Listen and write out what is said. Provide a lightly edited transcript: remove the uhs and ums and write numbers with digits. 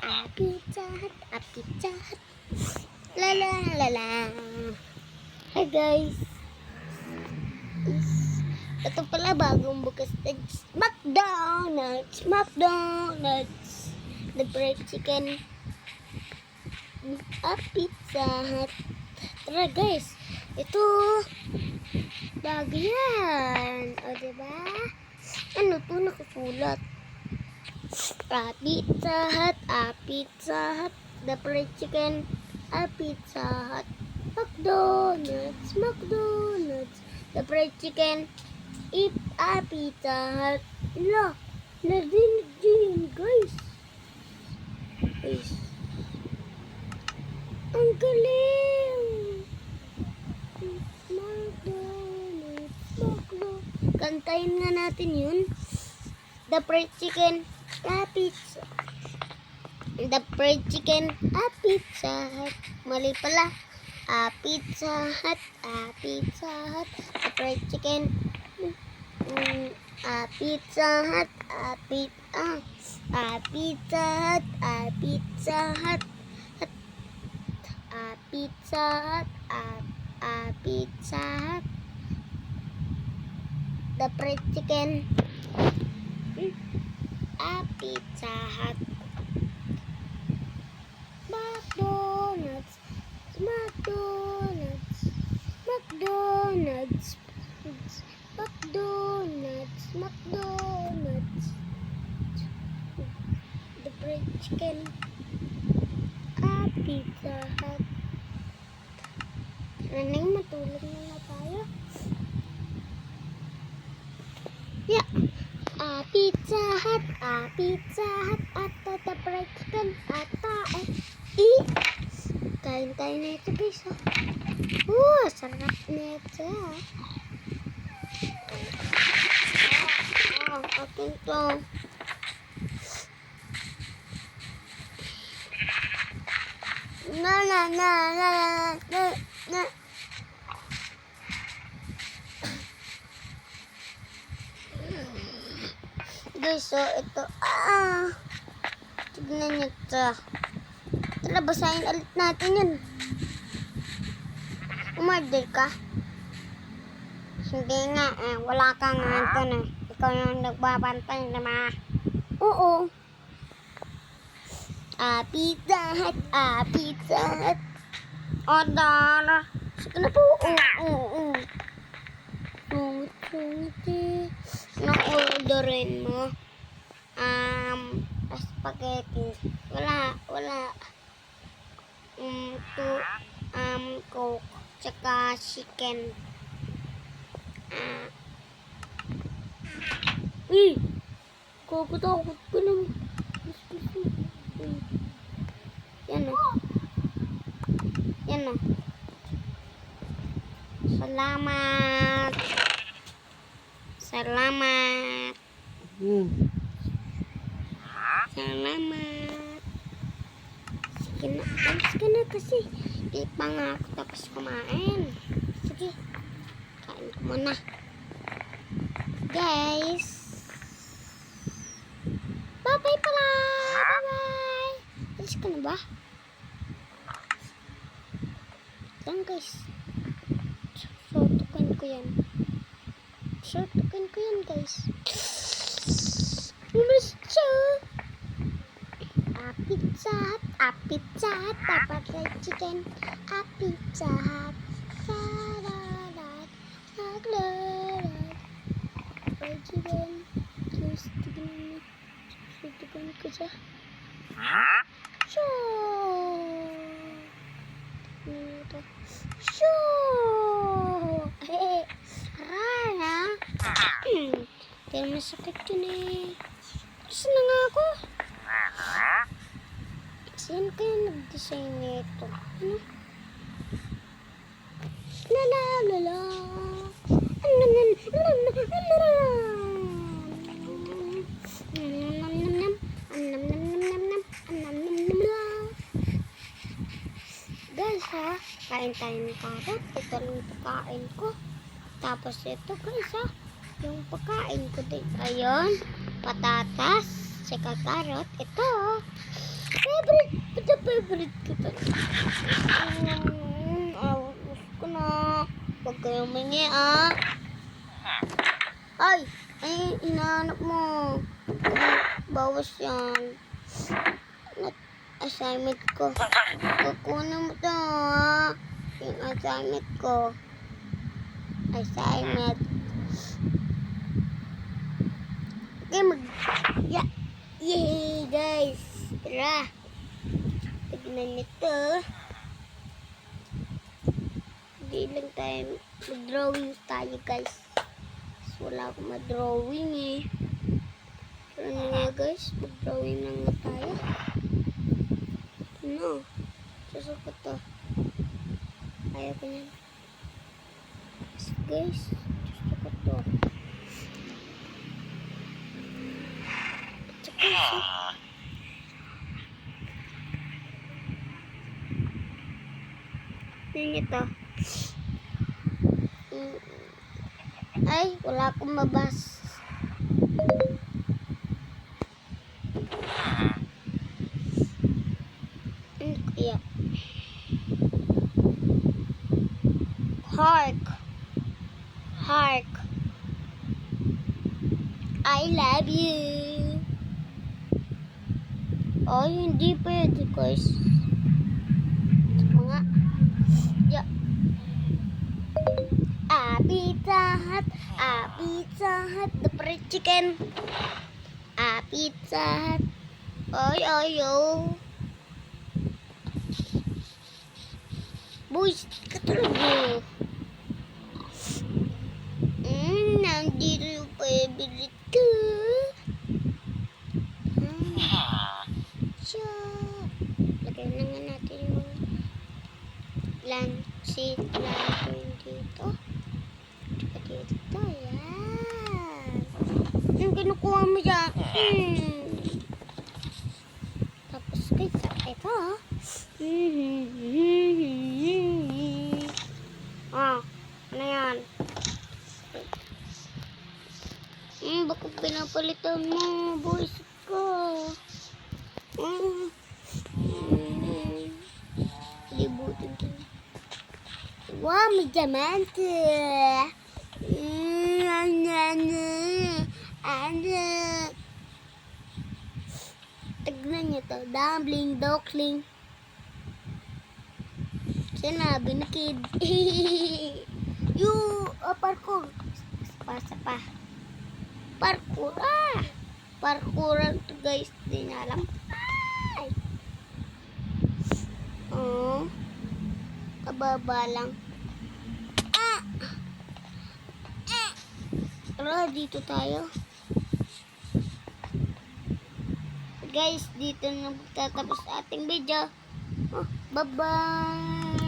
Pizza Hut, Pizza Hut. La la la la. Hi guys. Ito pala bagong bukas na McDonald's. The fried chicken. Pizza Hut. Tara guys. Ito. Bago yan. O diba? Ano to nakasulat? Pizza Hut. Pizza Hut. The fried chicken. Pizza Hut. McDonald's. The fried chicken. Pizza Hut. Narinig din guys. Ang galing. McDonald's. Kantayin nga natin yun. The fried chicken. Pizza. The fried chicken. Pizza Hut. Mali pala. Pizza Hut. Pizza Hut. The fried chicken. Pizza Hut. Pizza Hut. Pizza Hut. Pizza Hut. Pizza Hut. The fried chicken. Pizza Hut. McDonald's. The fried chicken. Pizza Hut. Nanay, matulog na tayo. Yeah. Pizza Hut. Pizza Hut. The fried chicken. Kain tayo na ito guys. Sarap na ito. Akin to. Na. Guys, so ito. Tignan nyo ito. Tara, basahin ulit natin yun. Umorder ka? Hindi nga wala kang ito. Ikaw yung nagbabantay na mga. Oo. Pizza Hut. Pizza Hut. Order. Sige na po. Oo. Na-orderin mo. Spaghetti. Wala. Coke. Tsaka chicken. Takot ko naman. Yan o. Salamat. Salamat. Sige na kasi. Di pa nga ako tapos kumain. Sige. Kain ko muna. Guys. Bye-bye pala. Bye-bye. Alis ka na ba? Lang guys. Shortukan ko yan guys. Gusto. Pizza Hut. Pizza Hut. Dapat fried chicken. Pizza Hut. Saladat. Fried chicken. Guys, tignan ko siya. Rara. Pero masakit yun eh. Kasi na nga ako. Saan kaya nag-design nito? Ano? La. Guys kain tayo ng carrot. Ito lang yung pagkain ko. Tapos ito guys yung pagkain ko din. Ayun, patatas, saka carrot. Ito Favorite kita. Awas ko na. Huwag kayong mingi, ah. Ay, hinahanap mo. Bawas yan. Assignment ko. Kukunin mo to, ha? Yung assignment ko. Assignment. Okay, yay, guys. Tara. Tignan nito. Hindi lang tayo. Mag-drawing tayo, guys. Wala akong ma-drawing, eh. Pero nga, guys. Mag-drawing na nga tayo. No. Susukot to. Ayaw ko niyan. Guys. Susukot to. Tsaka, yun ito. Ay, wala akong mabas. Kaya. Hark. I love you. Oh, hindi pwede, guys. Mga. Yeah. Pizza Hut, the fried chicken. Pizza Hut. Ay, oh. Boys, katulog mo. Nandito yung favorite ko. Lagay na nga natin yung lunch dito. Dito, yan. Yung kinukuha mo dyan. Tapos, guys, ito, ano yan? Baka pinapalitan mo, boys ko. Libutin ko. Wow, may diamante. Tignan nyo to. Dumpling. Sinabi ni kid. Parkour. Pa. Parkouran to, guys. Di na alam. Ay. Oh. Kababa lang. Tara, dito tayo. Guys, dito na magtatapos ating video. Bye-bye.